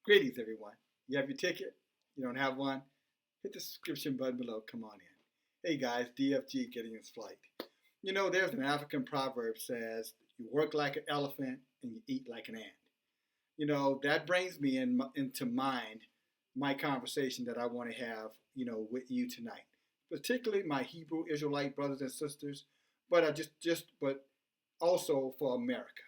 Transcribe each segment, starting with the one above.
Greetings, everyone. You have your ticket? You don't have one? Hit the subscription button below. Come on in. Hey guys, DFG getting its flight. You know, there's an African proverb says, you work like an elephant and you eat like an ant. You know, that brings me into mind my conversation that I want to have, with you tonight. Particularly my Hebrew Israelite brothers and sisters, but but also for America.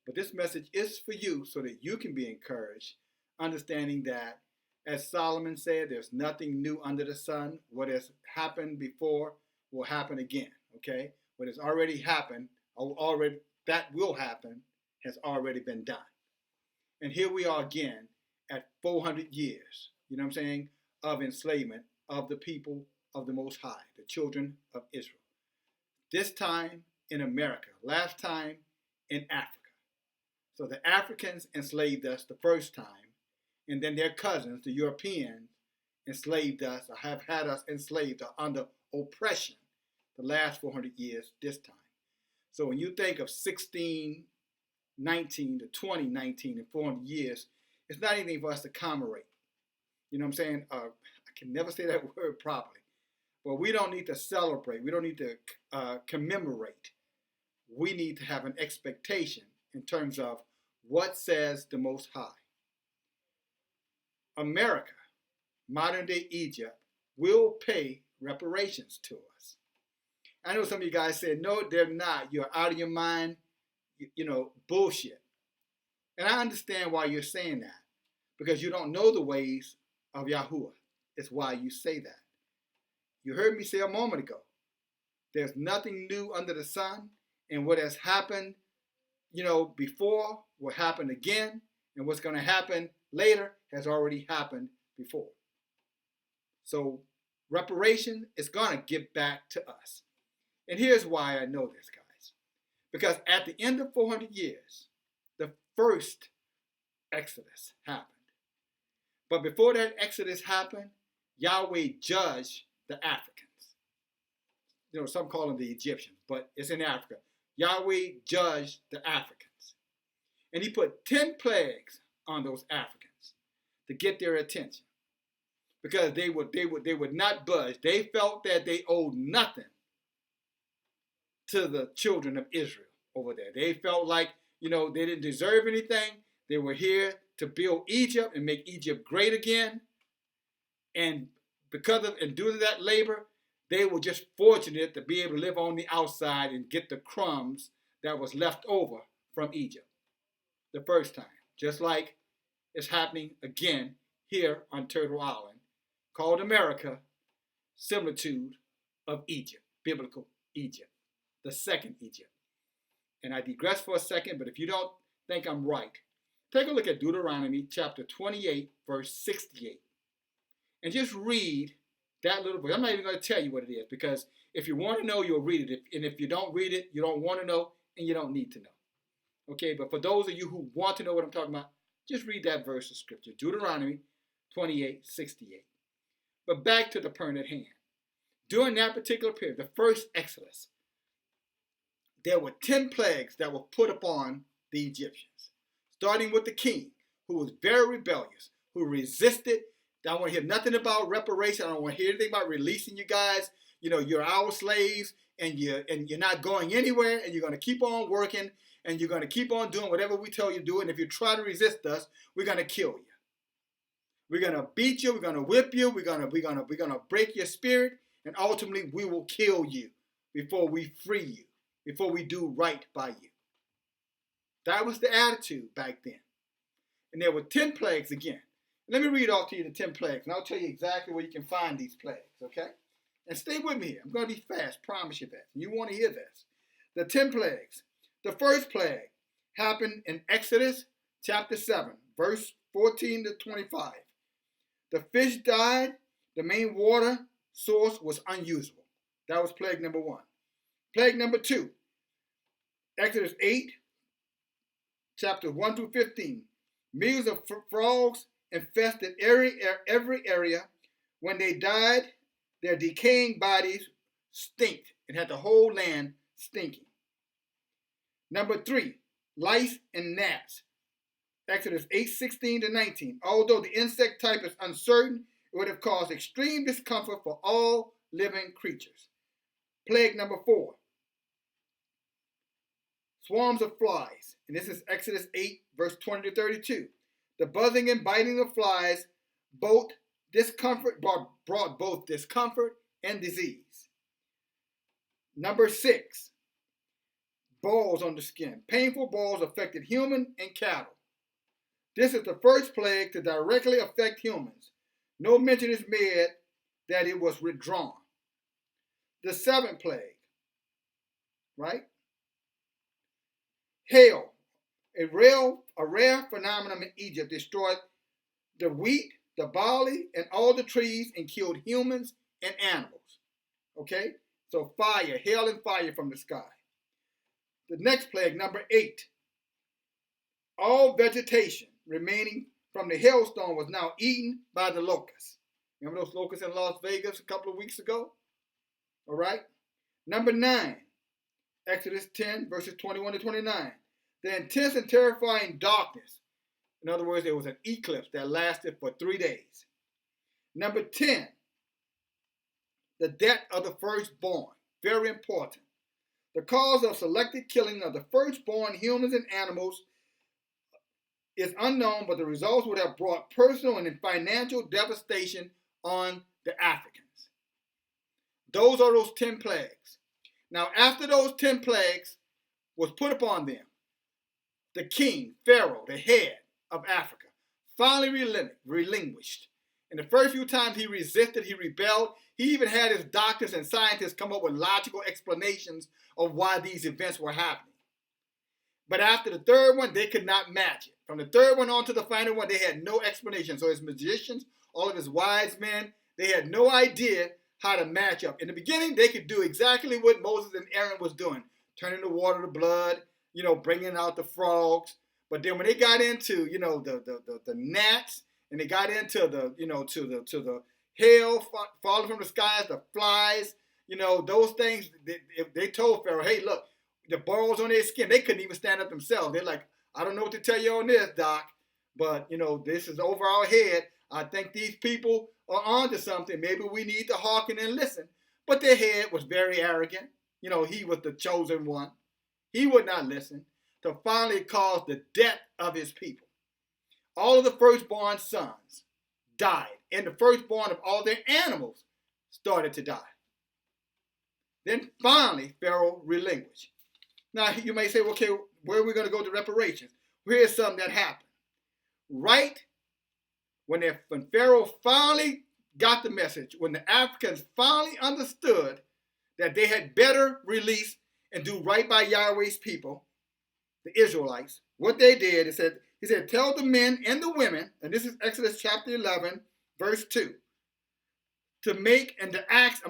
But this message is for you so that you can be encouraged, understanding that, as Solomon said, there's nothing new under the sun. What has happened before will happen again. Okay? What has already happened, or already that will happen, has already been done. And here we are again at 400 years, you know what I'm saying, of enslavement of the people of the Most High, the children of Israel. This time in America, last time in Africa. So the Africans enslaved us the first time, and then their cousins, the Europeans, enslaved us or have had us enslaved or under oppression the last 400 years this time. So when you think of 1619 to 2019 and 400 years, it's not anything for us to commemorate. You know what I'm saying? I can never say that word properly. But we don't need to celebrate. We don't need to commemorate. We need to have an expectation in terms of what says the Most High. America, modern day Egypt, will pay reparations to us. I know some of you guys said, no, they're not. You're out of your mind, bullshit. And I understand why you're saying that, because you don't know the ways of Yahuwah. It's why you say that. You heard me say a moment ago, there's nothing new under the sun, and what has happened, before will happen again, and what's going to happen later has already happened before. So reparation is going to get back to us. And here's why I know this, guys. Because at the end of 400 years, the first Exodus happened. But before that Exodus happened, Yahweh judged the Africans. Some call them the Egyptians, but it's in Africa. Yahweh judged the Africans. And he put 10 plagues on those Africans to get their attention. Because they would not budge. They felt that they owed nothing to the children of Israel over there. They felt like, they didn't deserve anything. They were here to build Egypt and make Egypt great again. And due to that labor, they were just fortunate to be able to live on the outside and get the crumbs that was left over from Egypt the first time. Just like it's happening again here on Turtle Island, called America, similitude of Egypt, biblical Egypt, the second Egypt. And I digress for a second, but if you don't think I'm right, take a look at Deuteronomy chapter 28, verse 68. And just read that little book. I'm not even going to tell you what it is, because if you want to know, you'll read it. And if you don't read it, you don't want to know, and you don't need to know. Okay, but for those of you who want to know what I'm talking about, just read that verse of scripture, Deuteronomy 28, 68. But back to the point at hand. During that particular period, the first Exodus, there were 10 plagues that were put upon the Egyptians, starting with the king, who was very rebellious, who resisted. I don't want to hear nothing about reparation. I don't want to hear anything about releasing you guys. You're our slaves, and you're not going anywhere, and you're going to keep on working, and you're going to keep on doing whatever we tell you to do. And if you try to resist us, we're going to kill you. We're going to beat you. We're going to whip you. We're going to break your spirit, and ultimately we will kill you before we free you, before we do right by you. That was the attitude back then. And there were 10 plagues again. Let me read off to you the 10 plagues, and I'll tell you exactly where you can find these plagues, okay? And stay with me here. I'm going to be fast, promise you that. You want to hear this. The 10 plagues. The first plague happened in Exodus chapter 7, verse 14 to 25. The fish died. The main water source was unusable. That was plague number 1. Plague number 2, Exodus 8, chapters 1 through 15. Millions of frogs infested every area. When they died, their decaying bodies stinked. It had the whole land stinking. Number 3, lice and gnats. Exodus 8:16-19. Although the insect type is uncertain, it would have caused extreme discomfort for all living creatures. Plague number 4. Swarms of flies. And this is Exodus 8, verse 20-32. The buzzing and biting of flies brought both discomfort and disease. Number 6. Balls on the skin. Painful balls affected human and cattle. This is the first plague to directly affect humans. No mention is made that it was withdrawn. The 7th plague, right? Hail, a rare phenomenon in Egypt, destroyed the wheat, the barley, and all the trees, and killed humans and animals. Okay? So fire, hail and fire from the sky. The next plague, number 8. All vegetation remaining from the hailstone was now eaten by the locusts. Remember those locusts in Las Vegas a couple of weeks ago? All right? Number 9. Exodus 10, verses 21-29. The intense and terrifying darkness. In other words, there was an eclipse that lasted for 3 days. Number 10. The death of the firstborn. Very important. The cause of selective killing of the firstborn humans and animals is unknown, but the results would have brought personal and financial devastation on the Africans. Those are those 10 plagues. Now, after those 10 plagues was put upon them, the king, Pharaoh, the head of Africa, finally relinquished. And the first few times he resisted, he rebelled. He even had his doctors and scientists come up with logical explanations of why these events were happening. But after the third one, they could not match it. From the third one on to the final one, they had no explanation. So his magicians, all of his wise men, they had no idea how to match up. In the beginning, they could do exactly what Moses and Aaron was doing, turning the water to blood, bringing out the frogs. But then when they got into, the gnats, and they got into to the hail falling from the skies, the flies, those things, they told Pharaoh, hey, look, the balls on their skin, they couldn't even stand up themselves. They're like, I don't know what to tell you on this, Doc, but, this is over our head. I think these people are onto something. Maybe we need to hearken and listen. But their head was very arrogant. He was the chosen one. He would not listen. To finally cause the death of his people. All of the firstborn sons died, and the firstborn of all their animals started to die. Then finally, Pharaoh relinquished. Now, you may say, okay, where are we going to go to reparations? Here's something that happened. Right when Pharaoh finally got the message, when the Africans finally understood that they had better release and do right by Yahweh's people, the Israelites, what they did, he said, tell the men and the women, and this is Exodus chapter 11, verse 2, to make and to ask,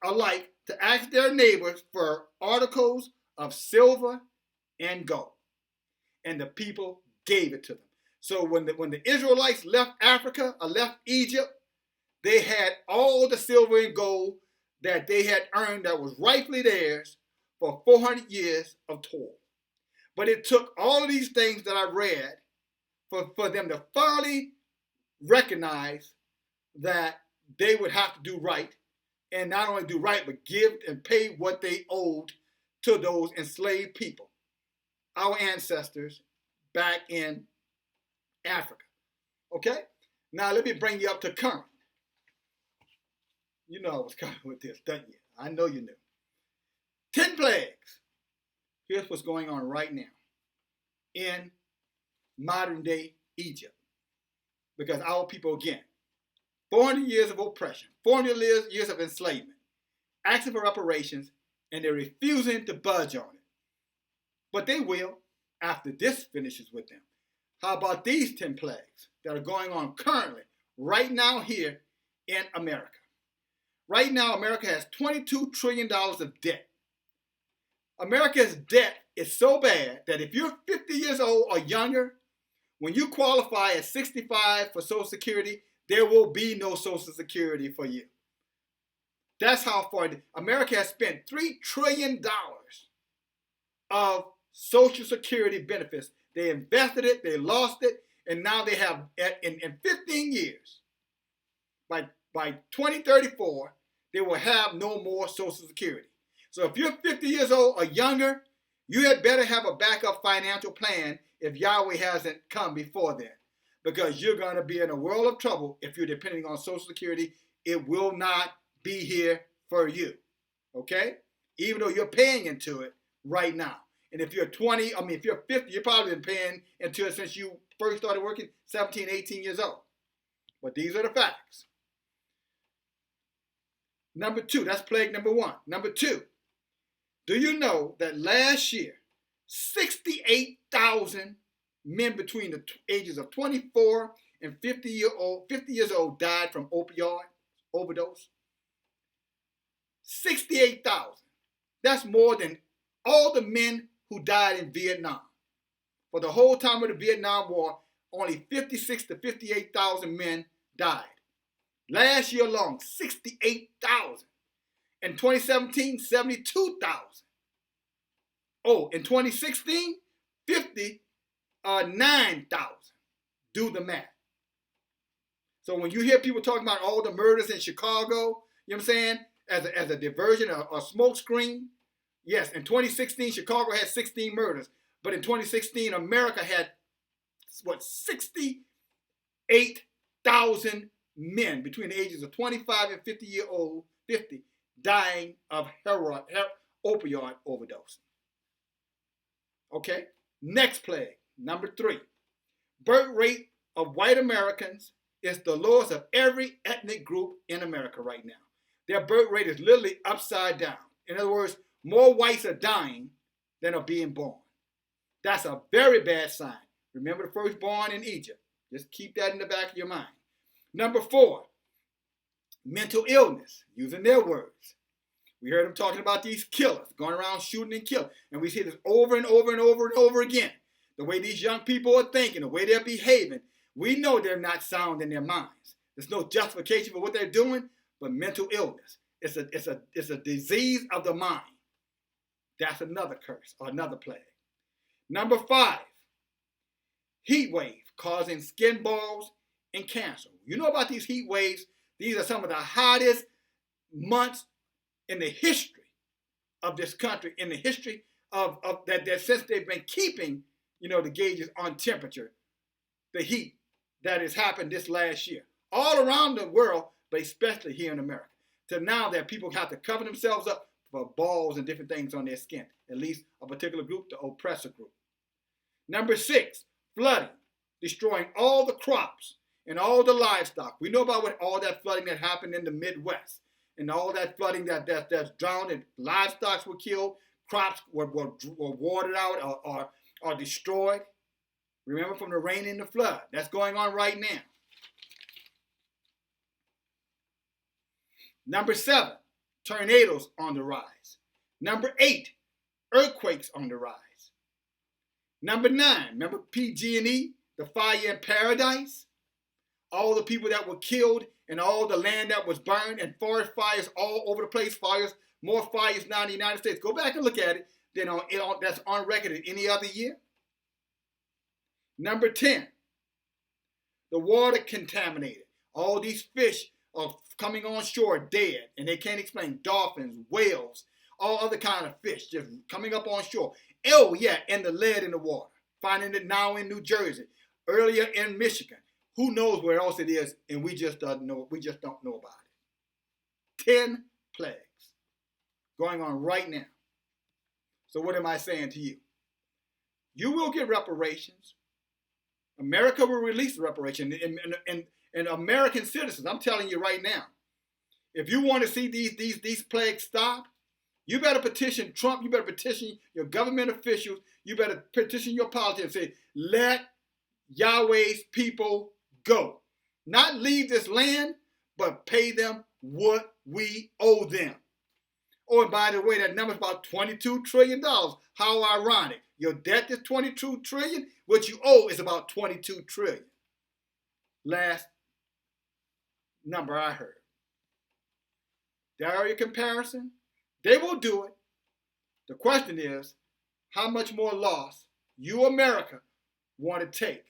alike, to ask their neighbors for articles of silver and gold. And the people gave it to them. So when the Israelites left Africa or left Egypt, they had all the silver and gold that they had earned that was rightfully theirs for 400 years of toil. But it took all of these things that I read for them to finally recognize that they would have to do right, and not only do right, but give and pay what they owed to those enslaved people, our ancestors back in Africa. Okay? Now let me bring you up to current. You know I was coming with this, don't you? I know you knew. 10 plagues. Here's what's going on right now in modern day Egypt. Because our people, again, 400 years of oppression, 400 years of enslavement, asking for reparations, and they're refusing to budge on it. But they will after this finishes with them. How about these 10 plagues that are going on currently, right now here in America? Right now, America has $22 trillion of debt. America's debt is so bad that if you're 50 years old or younger, when you qualify at 65 for Social Security, there will be no Social Security for you. That's how far America has spent $3 trillion of Social Security benefits They invested it, they lost it, and now they have, in 15 years, by 2034, they will have no more Social Security. So if you're 50 years old or younger, you had better have a backup financial plan if Yahweh hasn't come before then, because you're going to be in a world of trouble if you're depending on Social Security. It will not be here for you, okay? Even though you're paying into it right now. And if you're 20, if you're 50, you've probably been paying into it since you first started working, 17, 18 years old. But these are the facts. Number two, that's plague number one. Number two, do you know that last year, 68,000 men between the ages of 24 and 50 years old died from opioid overdose? 68,000. That's more than all the men who died in Vietnam. For the whole time of the Vietnam War, only 56 to 58,000 men died. Last year alone, 68,000. In 2017, 72,000. Oh, in 2016, 59,000. Do the math. So when you hear people talking about all the murders in Chicago, you know what I'm saying, as a diversion or smoke screen, yes, in 2016, Chicago had 16 murders. But in 2016, America had, 68,000 men between the ages of 25 and 50 dying of opioid overdose. Okay, next plague, number three. Birth rate of white Americans is the lowest of every ethnic group in America right now. Their birth rate is literally upside down. In other words, more whites are dying than are being born. That's a very bad sign. Remember the firstborn in Egypt. Just keep that in the back of your mind. Number four, mental illness, using their words. We heard them talking about these killers going around shooting and killing. And we see this over and over and over and over again. The way these young people are thinking, the way they're behaving, we know they're not sound in their minds. There's no justification for what they're doing, but mental illness. It's a disease of the mind. That's another curse or another plague. Number five, heat wave causing skin balls and cancer. You know about these heat waves? These are some of the hottest months in the history of this country, in the history of that since they've been keeping, the gauges on temperature, the heat that has happened this last year. All around the world, but especially here in America. To now that people have to cover themselves up for balls and different things on their skin, at least a particular group, the oppressor group. Number six, flooding, destroying all the crops and all the livestock. We know about all that flooding that happened in the Midwest and all that flooding that's drowned and livestock were killed, crops were watered out or destroyed. Remember from the rain and the flood. That's going on right now. Number seven, tornadoes on the rise. Number eight, earthquakes on the rise. Number nine, remember PG&E, the fire in Paradise? All the people that were killed and all the land that was burned and forest fires all over the place, more fires now in the United States. Go back and look at it. That's on record in any other year. Number 10, the water contaminated. All these fish are coming on shore dead, and they can't explain. Dolphins, whales, all other kind of fish just coming up on shore. Oh yeah, and the lead in the water. Finding it now in New Jersey, earlier in Michigan. Who knows where else it is, and we just don't know. We just don't know about it. 10 plagues going on right now. So what am I saying to you? You will get reparations. America will release the reparation, and American citizens. I'm telling you right now, if you want to see these plagues stop, you better petition Trump. You better petition your government officials. You better petition your politicians and say, let Yahweh's people go. Not leave this land, but pay them what we owe them. Oh, and by the way, that number is about $22 trillion. How ironic. Your debt is $22 trillion. What you owe is about $22 trillion. Last number I heard. There are your comparison. They will do it. The question is, how much more loss you, America, want to take.